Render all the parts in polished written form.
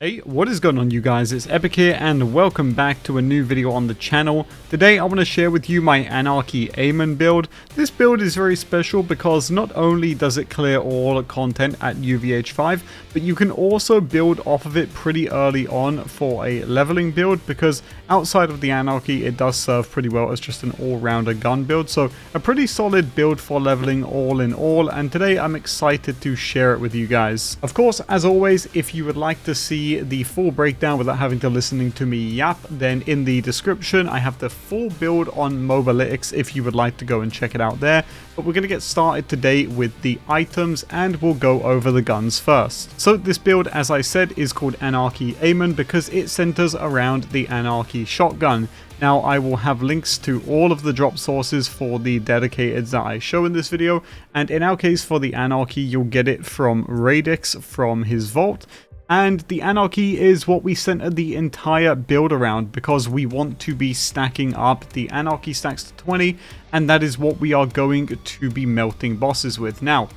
Hey, what is going on you guys? It's Epic here and welcome back to a new video on the channel. Today I want to share with you my Anarchy Amon build. This build is very special because not only does it clear all content at UVHM5, but you can also build off of it pretty early on for a leveling build, because outside of the Anarchy it does serve pretty well as just an all-rounder gun build. So a pretty solid build for leveling all in all, and today I'm excited to share it with you guys. Of course, as always, if you would like to see the full breakdown without having to listening to me yap, then in the description I have the full build on Mobalytics if you would like to go and check it out there. But we're going to get started today with the items and we'll go over the guns first. So this build, as I said, is called Anarchy Amon because it centers around the Anarchy shotgun. Now I will have links to all of the drop sources for the dedicateds that I show in this video, and in our case for the Anarchy you'll get it from Radix from his vault. And the Anarchy is what we center the entire build around because we want to be stacking up. The Anarchy stacks to 20 and that is what we are going to be melting bosses with. Now,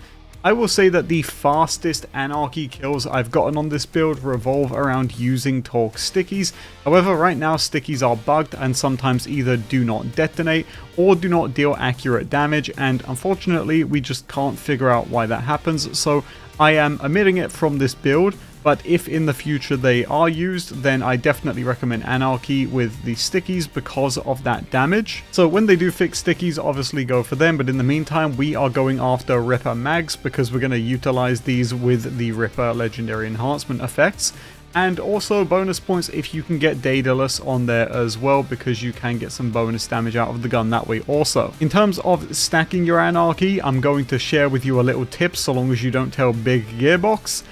I will say that the fastest Anarchy kills I've gotten on this build revolve around using Torque stickies. However, right now stickies are bugged and sometimes either do not detonate or do not deal accurate damage, and unfortunately we just can't figure out why that happens, so I am omitting it from this build. But if in the future they are used, then I definitely recommend Anarchy with the stickies because of that damage. So when they do fix stickies, obviously go for them. But in the meantime, we are going after Ripper mags because we're going to utilize these with the Ripper legendary enhancement effects. And also bonus points if you can get Daedalus on there as well, because you can get some bonus damage out of the gun that way also. In terms of stacking your Anarchy, I'm going to share with you a little tip so long as you don't tell Big Gearbox.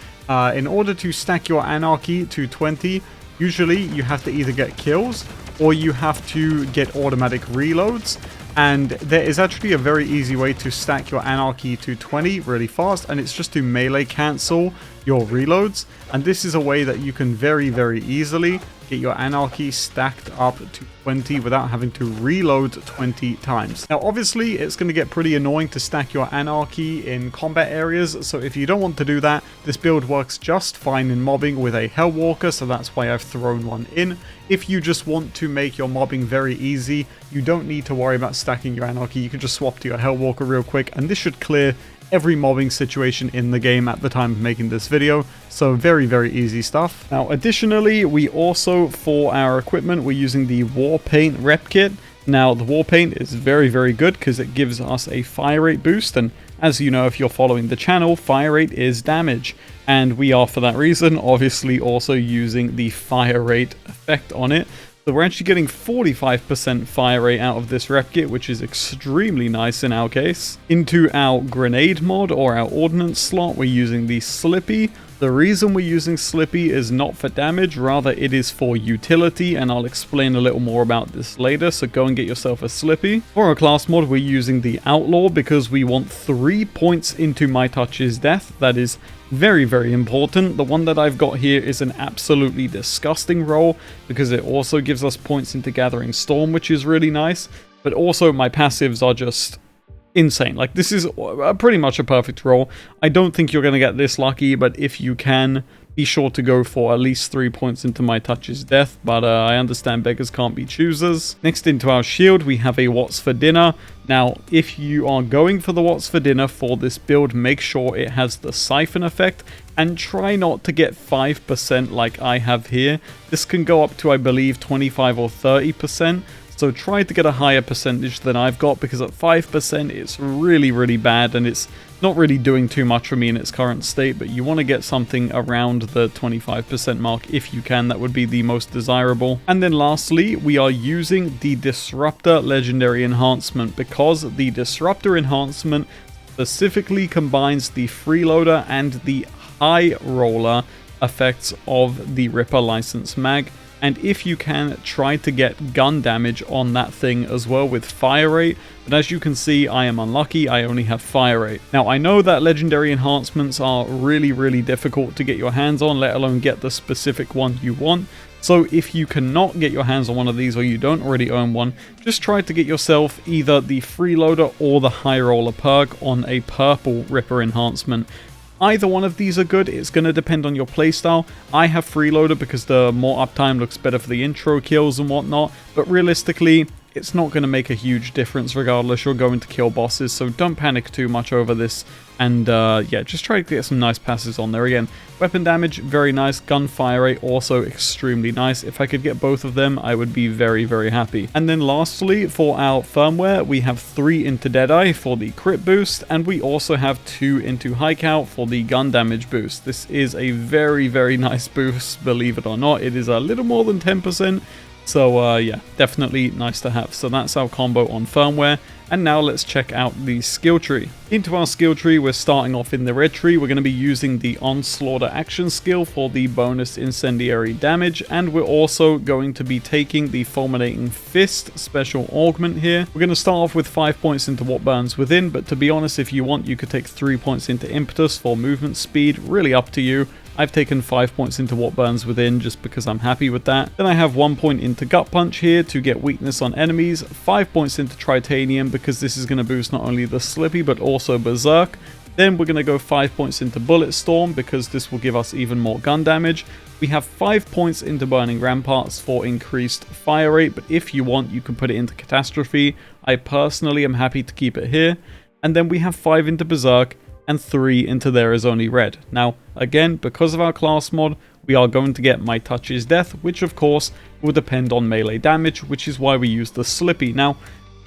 In order to stack your Anarchy to 20, usually you have to either get kills or you have to get automatic reloads. And there is actually a very easy way to stack your Anarchy to 20 really fast, and it's just to melee cancel your reloads. And this is a way that you can very easily get your Anarchy stacked up to 20 without having to reload 20 times. Now obviously it's going to get pretty annoying to stack your Anarchy in combat areas, so if you don't want to do that, this build works just fine in mobbing with a Hellwalker, so that's why I've thrown one in. If you just want to make your mobbing very easy, you don't need to worry about stacking your Anarchy, you can just swap to your Hellwalker real quick, and this should clear every mobbing situation in the game at the time of making this video. So very easy stuff. Now additionally, we also, for our equipment, we're using the War Paint rep kit. Now the War Paint is very good because it gives us a fire rate boost, and as you know if you're following the channel, fire rate is damage, and we are for that reason obviously also using the fire rate effect on it. So we're actually getting 45% fire rate out of this rep kit, which is extremely nice in our case. Into our grenade mod or our ordnance slot, we're using the Slippy. The reason we're using Slippy is not for damage, rather it is for utility, and I'll explain a little more about this later, so go and get yourself a Slippy. For our class mod, we're using the Outlaw because we want 3 points into My Touch's death. That is very important. The one that I've got here is an absolutely disgusting roll because it also gives us points into Gathering Storm, which is really nice, but also my passives are just insane. Like, this is pretty much a perfect roll. I don't think you're going to get this lucky, but if you can, be sure to go for at least 3 points into My Touch's death, but I understand beggars can't be choosers. Next, into our shield, we have a What's for Dinner. Now, if you are going for the What's for Dinner for this build, make sure it has the Siphon effect, and try not to get 5% like I have here. This can go up to, I believe, 25 or 30%. So try to get a higher percentage than I've got, because at 5% it's really bad and it's not really doing too much for me in its current state, but you want to get something around the 25% mark if you can. That would be the most desirable. And then lastly, we are using the Disruptor legendary enhancement because the Disruptor enhancement specifically combines the Freeloader and the High Roller effects of the Ripper license mag. And if you can, try to get gun damage on that thing as well with fire rate. But as you can see, I am unlucky, I only have fire rate. Now, I know that legendary enhancements are really difficult to get your hands on, let alone get the specific one you want. So if you cannot get your hands on one of these, or you don't already own one, just try to get yourself either the Freeloader or the High Roller perk on a purple Ripper enhancement. Either one of these are good. It's going to depend on your playstyle. I have freeloader because the more uptime looks better for the intro kills and whatnot, but realistically, it's not going to make a huge difference regardless. You're going to kill bosses, so don't panic too much over this. And yeah, just try to get some nice passes on there. Again, weapon damage, very nice. Gunfire rate, also extremely nice. If I could get both of them, I would be very, very happy. And then lastly, for our firmware, we have 3 into Deadeye for the crit boost, and we also have 2 into Hideout for the gun damage boost. This is a very, very nice boost, believe it or not. It is a little more than 10%. So yeah, definitely nice to have. So that's our combo on firmware. And now let's check out the skill tree. Into our skill tree, we're starting off in the red tree. We're going to be using the Onslaughter action skill for the bonus incendiary damage. And we're also going to be taking the Fulminating Fist special augment here. We're going to start off with 5 points into what burns within. But to be honest, if you want, you could take 3 points into impetus for movement speed. Really up to you. I've taken 5 points into what burns within just because I'm happy with that. Then I have 1 point into gut punch here to get weakness on enemies, 5 points into tritanium because this is going to boost not only the slippy but also berserk. Then we're going to go 5 points into bullet storm because this will give us even more gun damage. We have 5 points into burning ramparts for increased fire rate, but if you want, you can put it into catastrophe. I personally am happy to keep it here. And then we have 5 into berserk and 3 into There Is Only Red. Now, again, because of our class mod, we are going to get My Touch is Death, which of course will depend on melee damage, which is why we use the Slippy. Now,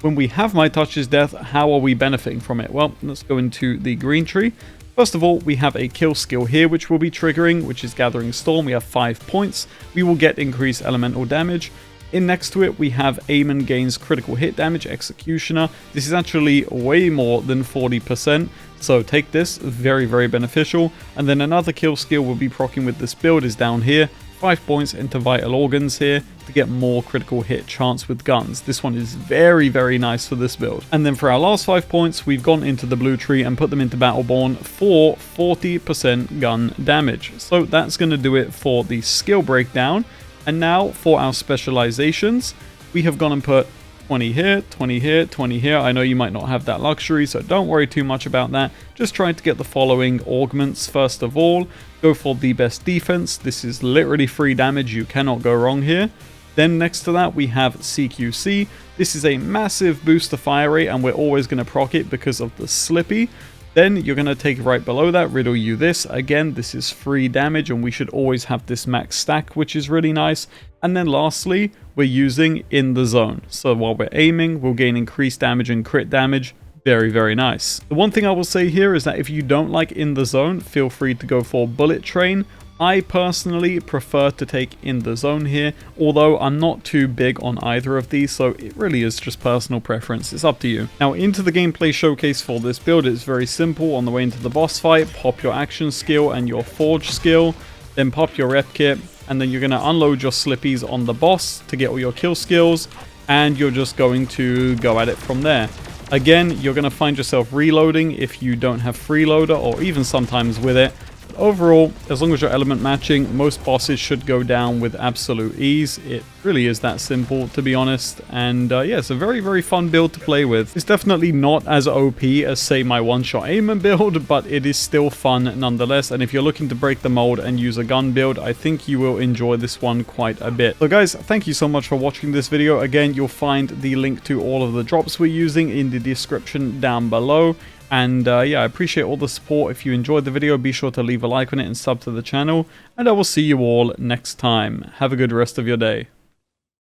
when we have My Touch is Death, how are we benefiting from it? Well, let's go into the green tree. First of all, we have a kill skill here, which we'll be triggering, which is Gathering Storm. We have 5 points. We will get increased elemental damage. In next to it, we have Amon gains critical hit damage, Executioner. This is actually way more than 40%, so take this, very, very beneficial. And then another kill skill we'll be proccing with this build is down here, 5 points into Vital Organs here to get more critical hit chance with guns. This one is very, very nice for this build. And then for our last 5 points, we've gone into the blue tree and put them into Battleborn for 40% gun damage. So that's going to do it for the skill breakdown. And now for our specializations, we have gone and put 20 here, 20 here, 20 here. I know you might not have that luxury, so don't worry too much about that. Just try to get the following augments first of all. Go for the best defense. This is literally free damage. You cannot go wrong here. Then next to that, we have CQC. This is a massive boost to fire rate, and we're always going to proc it because of the Slippy. Then you're going to take right below that, riddle you this. Again, this is free damage, and we should always have this max stack, which is really nice. And then lastly, we're using In the Zone. So while we're aiming, we'll gain increased damage and crit damage. Very, very nice. The one thing I will say here is that if you don't like In the Zone, feel free to go for Bullet Train. I personally prefer to take In the Zone here, although I'm not too big on either of these, so it really is just personal preference. It's up to you. Now, into the gameplay showcase for this build, it's very simple. On the way into the boss fight, pop your action skill and your forge skill, then pop your rep kit, and then you're going to unload your slippies on the boss to get all your kill skills, and you're just going to go at it from there. Again, you're going to find yourself reloading if you don't have freeloader, or even sometimes with it. Overall, as long as you're element matching, most bosses should go down with absolute ease. It really is that simple, to be honest. And yeah, it's a very, very fun build to play with. It's definitely not as OP as, say, my one-shot Amon build, but it is still fun nonetheless. And if you're looking to break the mold and use a gun build, I think you will enjoy this one quite a bit. So guys, thank you so much for watching this video. Again, you'll find the link to all of the drops we're using in the description down below. And yeah, I appreciate all the support. If you enjoyed the video, be sure to leave a like on it and sub to the channel. And I will see you all next time. Have a good rest of your day.